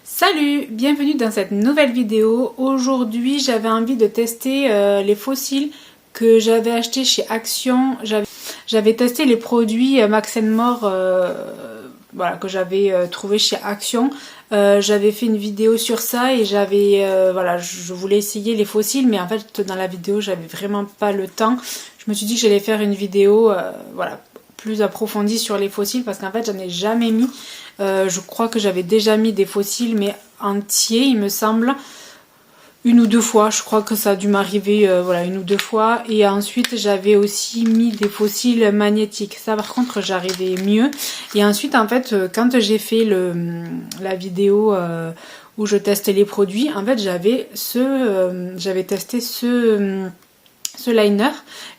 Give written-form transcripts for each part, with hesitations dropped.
Salut, bienvenue dans cette nouvelle vidéo. Aujourd'hui j'avais envie de tester les fossiles que j'avais achetés chez Action. J'avais testé les produits Max & More voilà, que j'avais trouvé chez Action. J'avais fait une vidéo sur ça et voilà, je voulais essayer les fossiles, mais en fait dans la vidéo j'avais vraiment pas le temps. Je me suis dit que j'allais faire une vidéo voilà, plus approfondie sur les fossiles parce qu'en fait j'en ai jamais mis. Je crois que j'avais déjà mis des fossiles mais entiers il me semble, une ou deux fois. Je crois que ça a dû m'arriver voilà, une ou deux fois. Et ensuite j'avais aussi mis des fossiles magnétiques, ça par contre j'arrivais mieux. Et ensuite en fait quand j'ai fait la vidéo où je teste les produits, en fait j'avais testé ce liner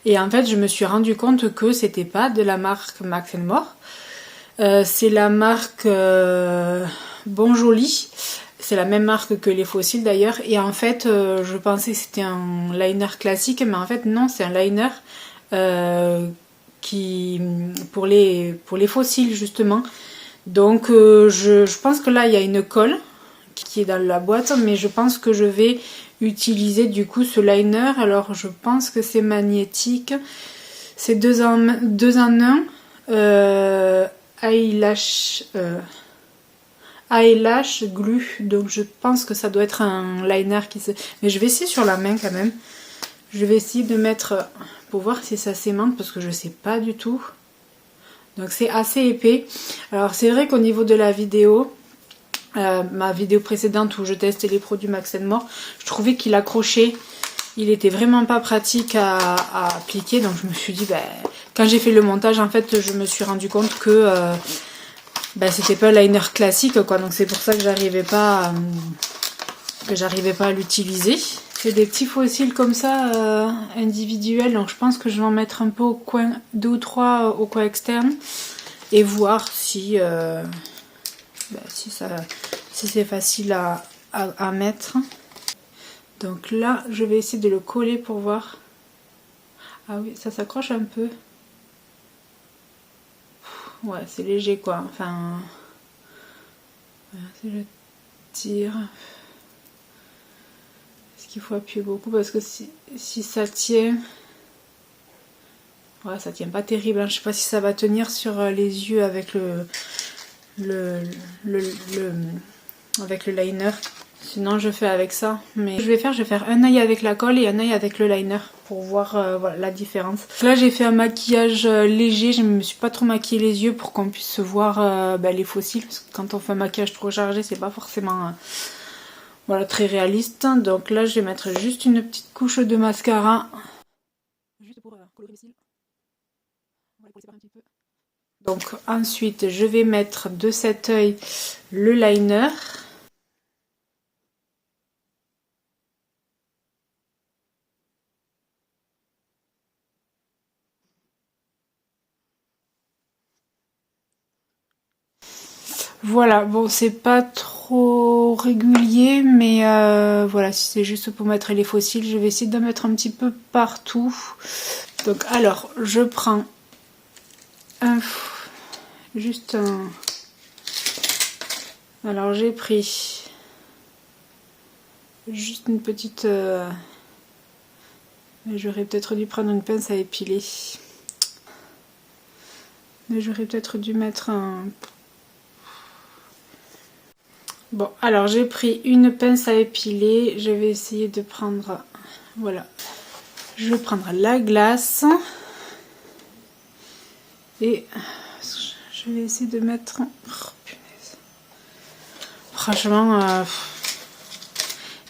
et en fait je me suis rendu compte que c'était pas de la marque Max & More. C'est la marque Bon Joli, c'est la même marque que les fossiles d'ailleurs. Et en fait je pensais que c'était un liner classique, mais en fait non, c'est un liner pour les fossiles justement. Donc je pense que là il y a une colle qui est dans la boîte, mais je pense que je vais utiliser du coup ce liner. Alors je pense que c'est magnétique, c'est deux en un. Eyelash glue, donc je pense que ça doit être un liner mais je vais essayer sur la main quand même. Je vais essayer de mettre pour voir si ça s'aimante parce que je sais pas du tout. Donc c'est assez épais. Alors c'est vrai qu'au niveau de la vidéo, ma vidéo précédente où je testais les produits Max & More, je trouvais qu'il accrochait. Il était vraiment pas pratique à appliquer, donc je me suis dit, quand j'ai fait le montage, en fait, je me suis rendu compte que c'était pas un liner classique, quoi. Donc c'est pour ça que j'arrivais pas à l'utiliser. C'est des petits fossiles comme ça, individuels, donc je pense que je vais en mettre un peu au coin, 2 ou 3 au coin externe, et voir si c'est facile à mettre. Donc là, je vais essayer de le coller pour voir. Ah oui, ça s'accroche un peu. Ouais, c'est léger quoi. Enfin, si je tire, est-ce qu'il faut appuyer beaucoup? Parce que si ça tient, ouais, ça tient pas terrible. Hein. Je sais pas si ça va tenir sur les yeux avec avec le liner. Sinon je fais avec ça, mais je vais faire un œil avec la colle et un œil avec le liner pour voir voilà, la différence. Là j'ai fait un maquillage léger, je ne me suis pas trop maquillé les yeux pour qu'on puisse voir les fossiles, parce que quand on fait un maquillage trop chargé c'est pas forcément voilà, très réaliste. Donc là je vais mettre juste une petite couche de mascara, juste pour colorer les cils. On va les polisser un petit peu. Donc ensuite je vais mettre de cet œil le liner. Voilà, bon c'est pas trop régulier, mais voilà, si c'est juste pour mettre les fossiles, je vais essayer d'en mettre un petit peu partout. Donc alors, je prends juste un... Alors j'ai pris juste une petite... J'aurais peut-être dû prendre une pince à épiler. Mais j'aurais peut-être dû mettre un... Bon, alors j'ai pris une pince à épiler, je vais essayer de prendre, voilà, je vais prendre la glace et je vais essayer de mettre, oh, punaise. Franchement,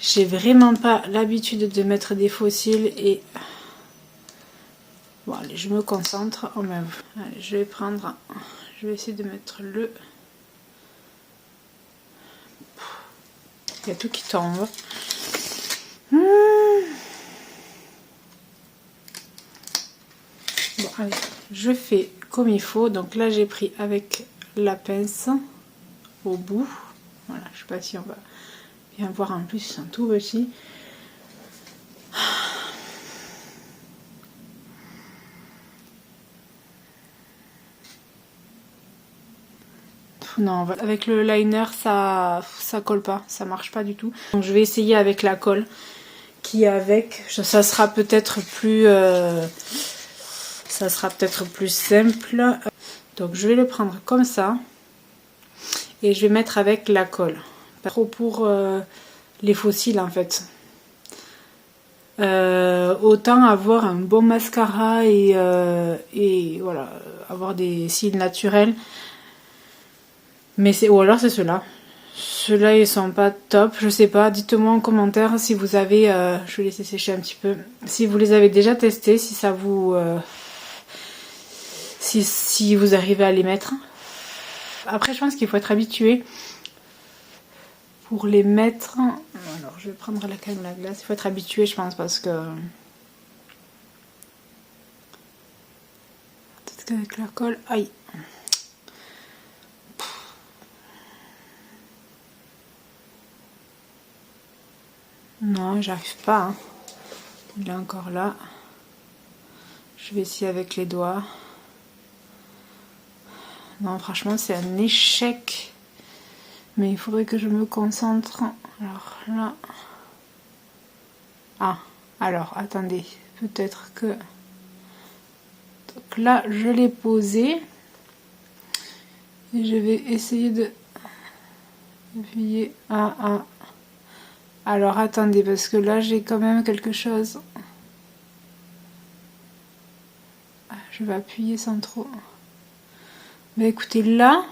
j'ai vraiment pas l'habitude de mettre des fossiles et bon allez, je me concentre, oh, allez, je vais essayer de mettre le... Il y a tout qui tombe. Bon, allez, je fais comme il faut. Donc là, j'ai pris avec la pince au bout. Voilà, je sais pas si on va bien voir en plus, ils sont tout petits. Non, avec le liner, ça colle pas, ça marche pas du tout. Donc je vais essayer avec la colle qui est avec. Ça sera peut-être plus, simple. Donc je vais le prendre comme ça et je vais mettre avec la colle. Pas trop pour les fossiles en fait. Autant avoir un bon mascara et voilà, avoir des cils naturels. Mais ou alors c'est ceux-là. Ceux-là ils sont pas top, je sais pas. Dites-moi en commentaire si vous avez. Je vais laisser sécher un petit peu. Si vous les avez déjà testés, si ça vous. Si vous arrivez à les mettre. Après je pense qu'il faut être habitué pour les mettre. Alors je vais prendre la crème à glace. Il faut être habitué je pense parce que. Peut-être qu'avec la colle. Aïe. Non, j'arrive pas. Hein. Il est encore là. Je vais essayer avec les doigts. Non, franchement, c'est un échec. Mais il faudrait que je me concentre. Alors là. Ah, alors, attendez. Peut-être que. Donc là, je l'ai posé. Et je vais essayer de. Appuyer. Ah. Alors attendez, parce que là j'ai quand même quelque chose. Je vais appuyer sans trop. Mais écoutez, là,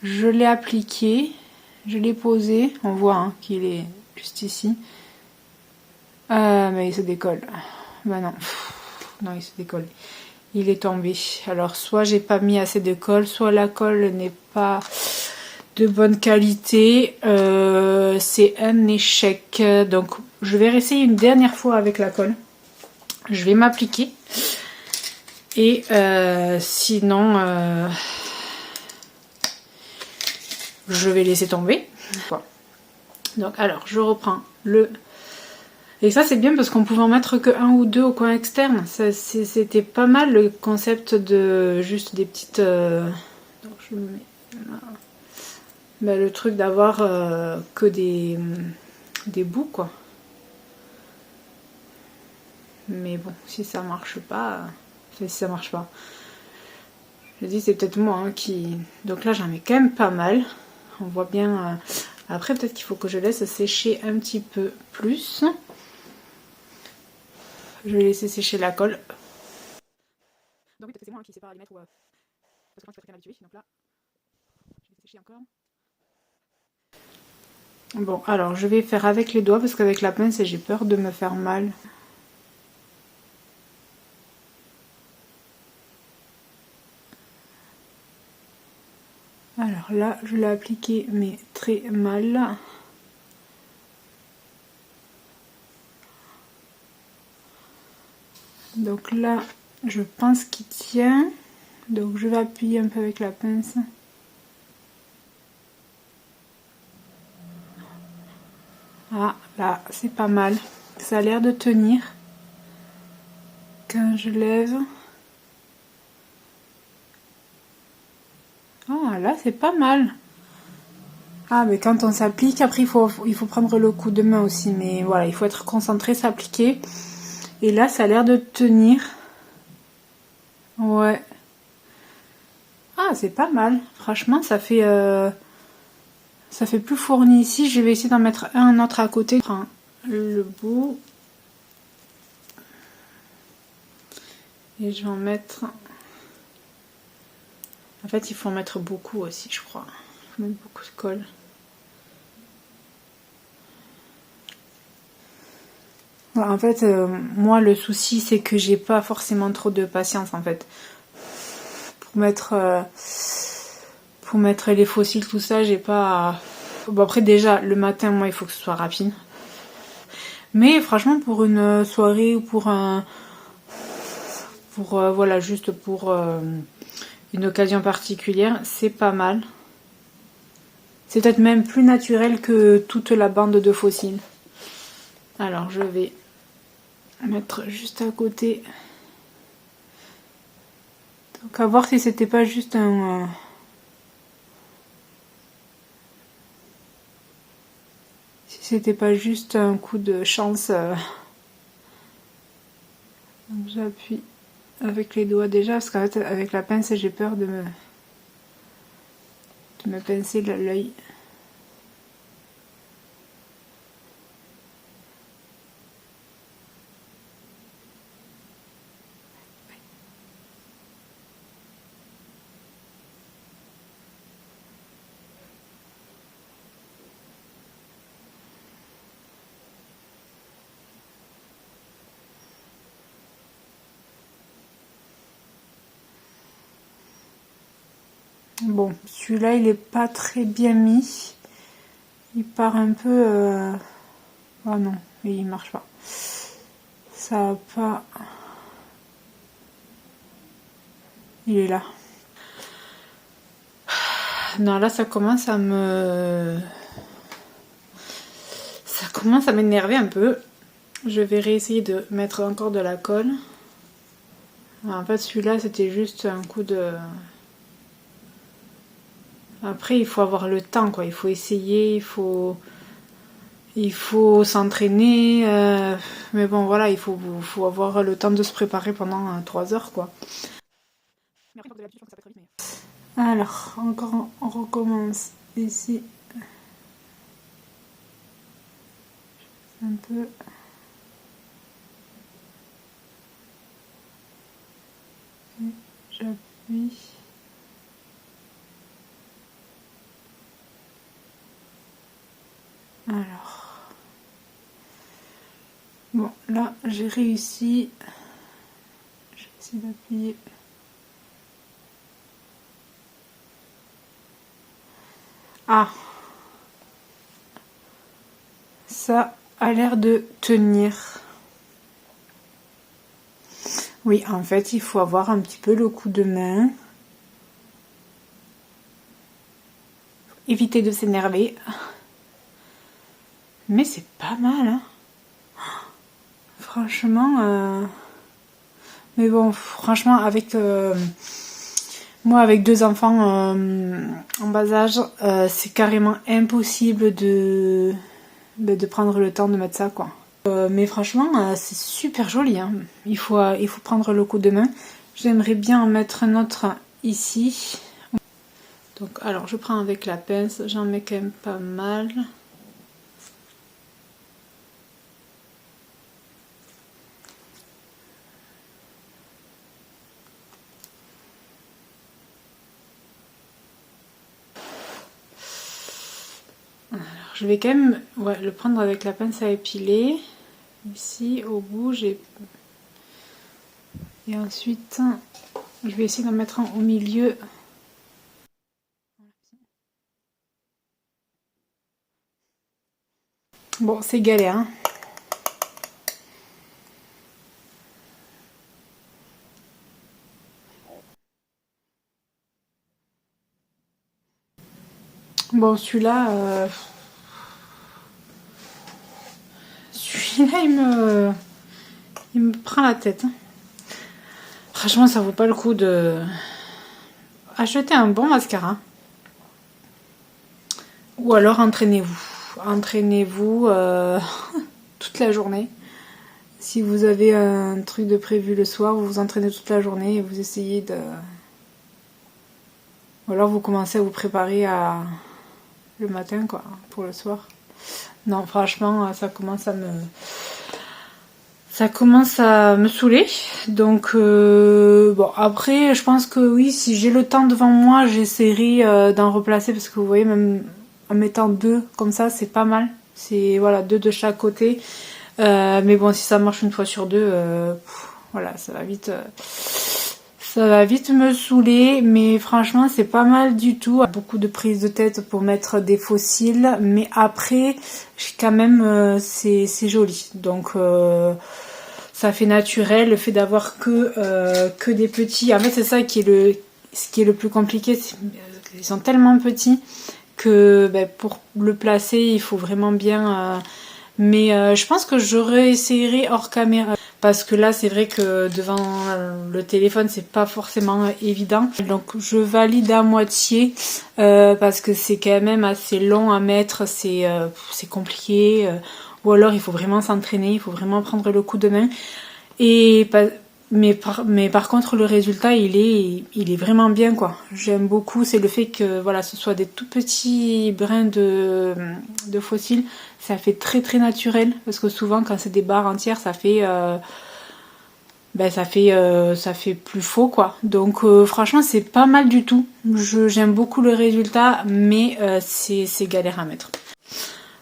je l'ai appliqué, je l'ai posé. On voit hein, qu'il est juste ici. Mais il se décolle. Bah non, non il se décolle. Il est tombé. Alors soit j'ai pas mis assez de colle, soit la colle n'est pas de bonne qualité. C'est un échec. Donc je vais réessayer une dernière fois avec la colle. Je vais m'appliquer. Et sinon je vais laisser tomber. Donc alors je reprends le. Et ça c'est bien parce qu'on pouvait en mettre que un ou deux au coin externe. C'était pas mal le concept de juste des petites. Donc je me mets là. Ben, le truc d'avoir que des bouts quoi. Mais bon, si ça marche pas, si ça marche pas, je dis c'est peut-être moi hein, qui. Donc là j'en mets quand même pas mal. On voit bien. Après peut-être qu'il faut que je laisse sécher un petit peu plus. Je vais laisser sécher la colle. Donc oui, peut-être que c'est moi hein, qui sais pas les mettre ou. Parce que quand je suis pas très habituée, donc là, je vais sécher encore. Bon, alors je vais faire avec les doigts parce qu'avec la pince j'ai peur de me faire mal. Alors là, je l'ai appliqué mais très mal. Donc là, je pense qu'il tient. Donc je vais appuyer un peu avec la pince. Ah, là, c'est pas mal. Ça a l'air de tenir. Quand je lève. Ah, là, c'est pas mal. Ah, mais quand on s'applique, après, il faut prendre le coup de main aussi. Mais voilà, il faut être concentré, s'appliquer. Et là, ça a l'air de tenir. Ouais. Ah, c'est pas mal. Franchement, ça fait plus fourni ici. Je vais essayer d'en mettre un autre à côté. Je prends le bout. Et je vais en mettre... En fait, il faut en mettre beaucoup aussi, je crois. Il faut mettre beaucoup de colle. Voilà, en fait, moi, le souci, c'est que j'ai pas forcément trop de patience, en fait. Pour mettre les fossiles, tout ça, j'ai pas... Bon, après, déjà, le matin, moi, il faut que ce soit rapide. Mais franchement, pour une soirée ou pour un... voilà, juste pour une occasion particulière, c'est pas mal. C'est peut-être même plus naturel que toute la bande de fossiles. Alors, je vais mettre juste à côté. Donc, à voir si c'était pas juste un c'était pas juste un coup de chance. Donc j'appuie avec les doigts déjà, parce qu'en fait avec la pince j'ai peur de me pincer l'œil. Bon, celui-là il est pas très bien mis. Il part un peu... Oh non, il marche pas. Ça va pas... Il est là. Non, là ça commence à me... Ça commence à m'énerver un peu. Je vais réessayer de mettre encore de la colle. En fait celui-là c'était juste un coup de... Après il faut avoir le temps quoi, il faut essayer, il faut s'entraîner, mais bon voilà, il faut avoir le temps de se préparer pendant 3 heures quoi. Alors, encore on recommence ici. Un peu. J'appuie. Alors. Bon, là j'ai réussi. Je vais essayer d'appuyer. Ah, ça a l'air de tenir. Oui, en fait, il faut avoir un petit peu le coup de main. Éviter de s'énerver. Mais c'est pas mal, hein. Franchement, mais bon, franchement, avec moi, avec 2 enfants en bas âge, c'est carrément impossible de prendre le temps de mettre ça, quoi. Mais franchement, c'est super joli, hein. Il faut prendre le coup de main. J'aimerais bien en mettre un autre ici. Donc, alors, je prends avec la pince, j'en mets quand même pas mal. Alors, je vais quand même le prendre avec la pince à épiler. Ici, au bout, j'ai... Et ensuite, je vais essayer d'en mettre un au milieu. Bon, c'est galère, hein. Bon, celui-là, il me prend la tête, hein. Franchement, ça vaut pas le coup de acheter un bon mascara. Ou alors entraînez-vous. Entraînez-vous toute la journée. Si vous avez un truc de prévu le soir, vous vous entraînez toute la journée et vous essayez de... Ou alors vous commencez à vous préparer le matin, quoi, pour le soir. Non, franchement, ça commence à me saouler. Donc, bon, après, je pense que oui, si j'ai le temps devant moi, j'essaierai d'en replacer. Parce que vous voyez, même en mettant 2 comme ça, c'est pas mal. C'est, voilà, 2 de chaque côté. Mais bon, si ça marche une fois sur 2, voilà, ça va vite me saouler. Mais franchement, c'est pas mal du tout. Beaucoup de prises de tête pour mettre des faux cils. Mais après, quand même, c'est joli. Donc... ça fait naturel, le fait d'avoir que des petits. En fait, c'est ça qui est ce qui est le plus compliqué. Ils sont tellement petits que pour le placer, il faut vraiment bien... mais je pense que je réessayerai hors caméra. parce que là c'est vrai que devant le téléphone c'est pas forcément évident. Donc je valide à moitié parce que c'est quand même assez long à mettre, c'est compliqué, ou alors il faut vraiment s'entraîner, il faut vraiment prendre le coup de main. Mais par contre le résultat il est vraiment bien quoi. J'aime beaucoup, c'est le fait que voilà, ce soit des tout petits brins de faux cils. Ça fait très très naturel, parce que souvent quand c'est des barres entières ça fait ça fait plus faux quoi. Donc franchement c'est pas mal du tout. J'aime beaucoup le résultat, mais c'est galère à mettre.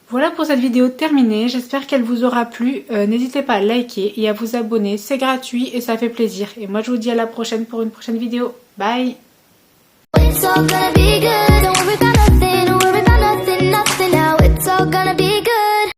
Voilà pour cette vidéo terminée, j'espère qu'elle vous aura plu. N'hésitez pas à liker et à vous abonner, c'est gratuit et ça fait plaisir. Et moi je vous dis à la prochaine pour une prochaine vidéo. Bye!